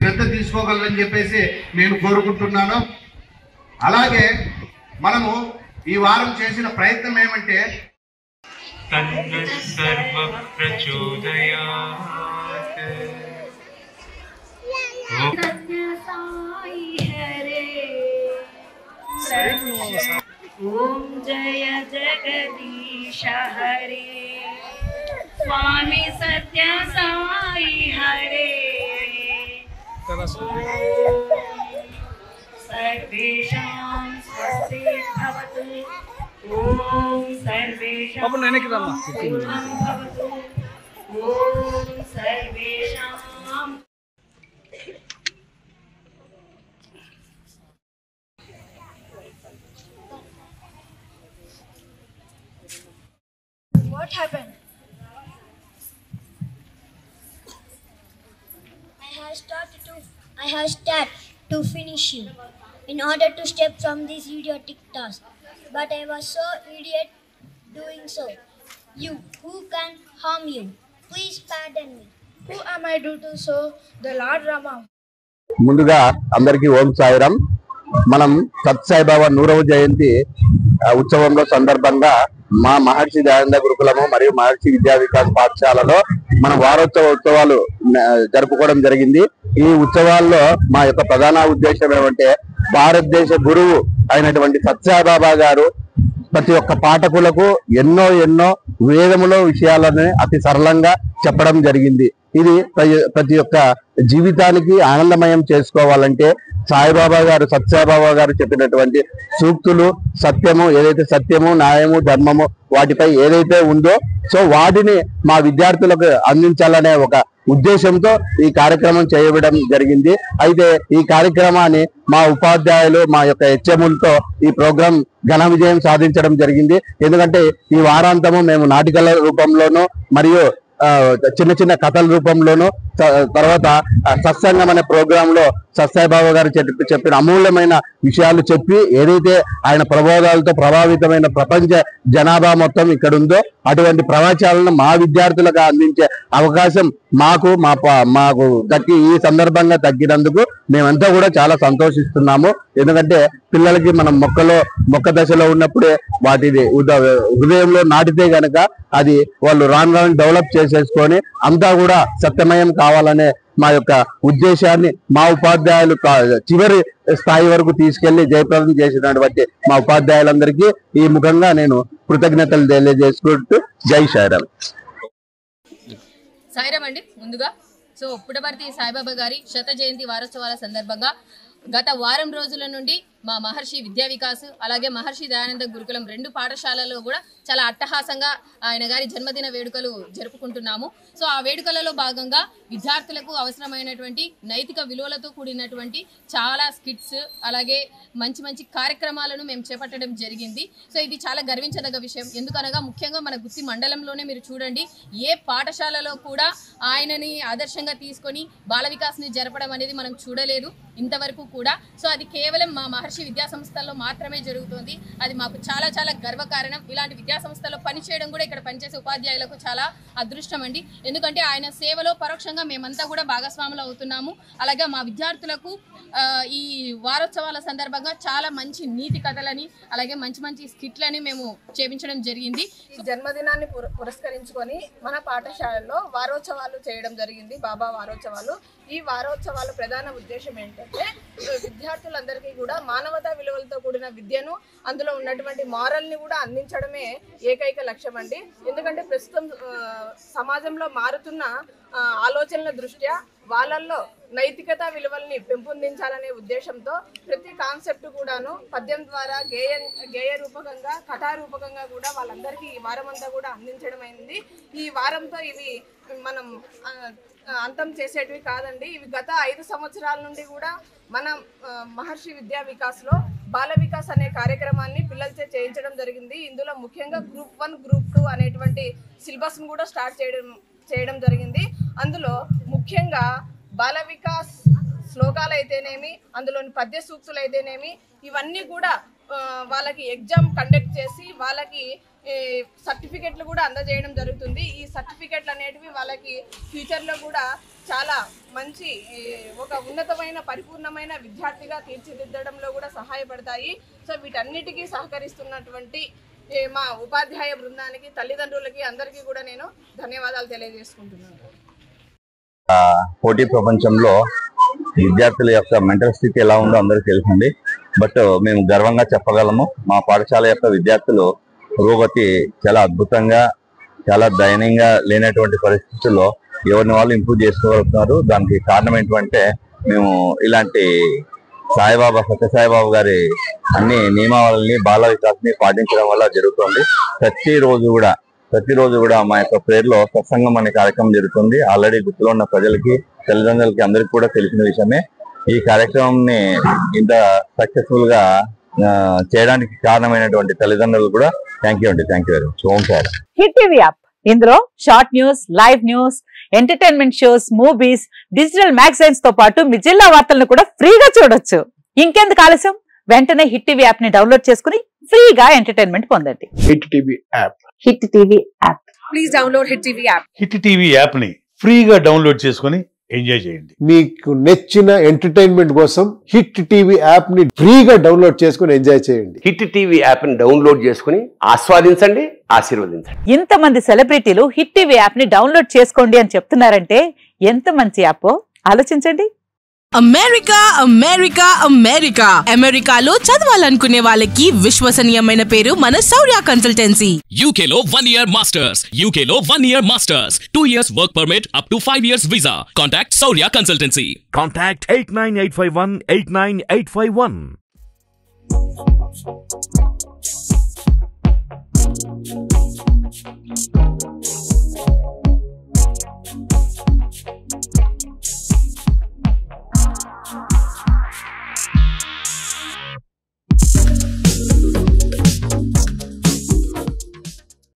శ్రద్ధ తీసుకోగలరని చెప్పేసి నేను కోరుకుంటున్నాను. అలాగే మనము ఈ వారం చేసిన ప్రయత్నం ఏమంటే సర్వ ప్రచోదయాత్ ఓం జయ జగదీశ హరే స్వామి సత్య సాయి హరే సర్వేషాం స్వస్తి భవతు ఓం సర్వేషాం పూర్ణం భవతు ఓం సర్వేషాం What happened? I have started to finish you in order to step from this idiotic task. But I was so idiot doing so. You, who can harm you? Please pardon me. Who am I to do so? The Lord Rama. ముందుగా అందరికీ ఓం సాయిరాం. మనం సత్సాయిబాబా 100వ జయంతి ఉత్సవంలో సందర్భంగా మా మహర్షి దయానంద గురుకులము మరియు మహర్షి విద్యా వికాస్ పాఠశాలలో మన వారోత్సవాలు జరుపుకోవడం జరిగింది. ఈ ఉత్సవాల్లో మా యొక్క ప్రధాన ఉద్దేశం ఏమంటే భారతదేశ గురువు అయినటువంటి సత్సాయిబాబా గారు ప్రతి ఒక్క పాఠకులకు ఎన్నో వేదములో విషయాలను అతి సరళంగా చెప్పడం జరిగింది. ఇది ప్రతి ఒక్క జీవితానికి ఆనందమయం చేసుకోవాలంటే సాయిబాబా గారు సత్సాయిబాబా గారు చెప్పినటువంటి సూక్తులు సత్యము ఏదైతే సత్యము న్యాయము ధర్మము వాటిపై ఏదైతే ఉందో సో వాటిని మా విద్యార్థులకు అందించాలనే ఒక ఉద్దేశంతో ఈ కార్యక్రమం చేయడం జరిగింది. అయితే ఈ కార్యక్రమాన్ని మా ఉపాధ్యాయులు మా యొక్క హెచ్ఎంలతో ఈ ప్రోగ్రాం ఘన విజయం సాధించడం జరిగింది. ఎందుకంటే ఈ వారాంతము మేము నాటికల రూపంలోనూ మరియు చిన్న చిన్న కథల రూపంలోనూ తర్వాత సత్సంగం అనే ప్రోగ్రామ్ లో సత్సాయిబాబా గారు చెప్పిన అమూల్యమైన విషయాలు చెప్పి ఏదైతే ఆయన ప్రబోధాలతో ప్రభావితమైన ప్రపంచ జనాభా మొత్తం ఇక్కడ ఉందో అటువంటి ప్రవచనాలను మా విద్యార్థులకు అందించే అవకాశం మాకు దక్కి ఈ సందర్భంగా తగ్గినందుకు మేమంతా కూడా చాలా సంతోషిస్తున్నాము. ఎందుకంటే పిల్లలకి మనం మొక్క దశలో ఉన్నప్పుడే వాటిని హృదయంలో నాటితే గనక అది వాళ్ళు రాను డెవలప్ చేసేసుకొని అంతా కూడా సత్యమయం కావాలనే మా యొక్క ఉద్దేశాన్ని మా ఉపాధ్యాయులు చివరి స్థాయి వరకు తీసుకెళ్లి జయప్రదం చేసినటువంటి మా ఉపాధ్యాయులందరికీ ఈ ముఖంగా నేను కృతజ్ఞతలు తెలియజేసుకుంటూ జై సాయిరాం. సాయిరాం అండి. ముందుగా పుట్టపర్తి సాయిబాబా గారి శత జయంతి వారోత్సవాల సందర్భంగా గత వారం రోజుల నుండి మా మహర్షి విద్యా వికాస్ అలాగే మహర్షి దయానంద గురుకులం 2 పాఠశాలలో కూడా చాలా అట్టహాసంగా ఆయన గారి జన్మదిన వేడుకలు జరుపుకుంటున్నాము. సో ఆ వేడుకలలో భాగంగా విద్యార్థులకు అవసరమైనటువంటి నైతిక విలువలతో కూడినటువంటి చాలా స్కిట్స్ అలాగే మంచి కార్యక్రమాలను మేము చేపట్టడం జరిగింది. సో ఇది చాలా గర్వించదగ్గ విషయం. ఎందుకనగా ముఖ్యంగా మన గుత్తి మండలంలోనే మీరు చూడండి ఏ పాఠశాలలో కూడా ఆయనని ఆదర్శంగా తీసుకొని బాల వికాస్ని జరపడం అనేది మనం చూడలేదు ఇంతవరకు కూడా. సో అది కేవలం మా మహర్షి విద్యా సంస్థల్లో మాత్రమే జరుగుతుంది. అది మాకు చాలా చాలా గర్వకారణం. ఇలాంటి విద్యా సంస్థల్లో పనిచేయడం కూడా ఇక్కడ పనిచేసే ఉపాధ్యాయులకు చాలా అదృష్టం అండి. ఎందుకంటే ఆయన సేవలో పరోక్షంగా మేమంతా కూడా భాగస్వాములు అవుతున్నాము. అలాగే మా విద్యార్థులకు ఈ వారోత్సవాల సందర్భంగా చాలా మంచి నీతి కథలని అలాగే మంచి స్కిట్లని మేము చేపించడం జరిగింది. ఈ జన్మదినాన్ని పురస్కరించుకొని మన పాఠశాలలో వారోత్సవాలు చేయడం జరిగింది. బాబా వారోత్సవాలు. ఈ వారోత్సవాల ప్రధాన ఉద్దేశం ఏంటంటే విద్యార్థులందరికీ కూడా మానవతా విలువలతో కూడిన విద్యను అందులో ఉన్నటువంటి మారల్ని కూడా అందించడమే ఏకైక లక్ష్యం అండి. ఎందుకంటే ప్రస్తుతం సమాజంలో మారుతున్న ఆలోచనల దృష్ట్యా వాళ్ళల్లో నైతికత విలువల్ని పెంపొందించాలనే ఉద్దేశంతో ప్రతి కాన్సెప్ట్ కూడాను పద్యం ద్వారా గేయ రూపకంగా కథారూపకంగా కూడా వాళ్ళందరికీ ఈ వారం అంతా కూడా అందించడం అయింది. ఈ వారంతో ఇవి మనం అంతం చేసేటివి కాదండి. ఇవి గత 5 సంవత్సరాల నుండి కూడా మన మహర్షి విద్యా వికాస్లో బాల వికాస్ అనే కార్యక్రమాన్ని పిల్లలచే చేయించడం జరిగింది. ఇందులో ముఖ్యంగా గ్రూప్ 1 గ్రూప్ 2 అనేటువంటి సిలబస్ను కూడా స్టార్ట్ చేయడం జరిగింది. అందులో ముఖ్యంగా బాల వికాస్ శ్లోకాలు అయితేనేమి అందులోని పద్య సూక్తులు అయితేనేమి ఇవన్నీ కూడా వాళ్ళకి ఎగ్జామ్ కండక్ట్ చేసి వాళ్ళకి సర్టిఫికెట్లు కూడా అందజేయడం జరుగుతుంది. ఈ సర్టిఫికెట్లు అనేటివి వాళ్ళకి ఫ్యూచర్లో కూడా చాలా మంచి ఒక ఉన్నతమైన పరిపూర్ణమైన విద్యార్థిగా తీర్చిదిద్దడంలో కూడా సహాయపడతాయి. సో వీటన్నిటికీ సహకరిస్తున్నటువంటి మా ఉపాధ్యాయ బృందానికి, తల్లిదండ్రులకి అందరికీ కూడా నేను ధన్యవాదాలు తెలియజేసుకుంటున్నాను. పోటీ ప్రపంచంలో విద్యార్థుల యొక్క మెంటల్ స్థితి ఎలా ఉందో అందరికీ తెలుసండి. బట్ మేము గర్వంగా చెప్పగలము, మా పాఠశాల యొక్క విద్యార్థులు పురోగతి చాలా అద్భుతంగా, చాలా దయనీయంగా లేనటువంటి పరిస్థితుల్లో ఎవరిని వాళ్ళు ఇంప్రూవ్ చేసుకోగలుగుతున్నారు. దానికి కారణం ఏంటంటే మేము ఇలాంటి సాయిబాబా, సత్యసాయిబాబు గారి అన్ని నియమావళిని, బాల వికాస్ని పాటించడం వల్ల జరుగుతుంది. ప్రతిరోజు కూడా మా యొక్క పేరులో సత్సంగం అనే కార్యక్రమం జరుగుతుంది. ఆల్రెడీ గుర్తులో ఉన్న ప్రజలకి, తల్లిదండ్రులకి అందరికీ కూడా తెలిసిన విషయమే. ఈ కార్యక్రమంని ఇంత సక్సెస్ఫుల్ గా చేయడానికి కారణమైనటువంటి తల్లిదండ్రులు కూడా thank you very much. Om sir. Hit TV app, ఇందులో short news, live news, entertainment shows, movies, digital magazines తో పాటు మీ జిల్లా వార్తలను కూడా ఫ్రీగా చూడొచ్చు. ఇంకెందుకు ఆలస్యం, వెంటనే హిట్ టీవీ యాప్ ని డౌన్లోడ్ చేసుకుని ఫ్రీగా ఎంటర్టైన్మెంట్ పొందండి. Hit TV app. Hit TV app. Please download hit TV app. Hit TV app ని ఫ్రీగా డౌన్లోడ్ చేసుకుని ఎంజాయ్ చేయండి. మీకు నచ్చిన ఎంటర్టైన్మెంట్ కోసం హిట్ టీవీ యాప్ ని ఫ్రీగా డౌన్లోడ్ చేసుకుని ఎంజాయ్ చేయండి. హిట్ టీవీ యాప్ ని డౌన్లోడ్ చేసుకుని ఆస్వాదించండి, ఆశీర్వదించండి. ఇంతమంది సెలబ్రిటీలు హిట్ టీవీ యాప్ ని డౌన్లోడ్ చేసుకోండి అని చెప్తున్నారంటే ఎంత మంచి యాప్ ఆలోచించండి. అమెరికాలో చదవాలనుకునే వాళ్ళకి విశ్వసనీయమైన పేరు మన శౌర్య కన్సల్టెన్సీ. UK లో 1 year masters, UK లో 1 year masters, 2 years work permit up to 5 years visa. Contact Saurya Consultancy. Contact 89851 89851.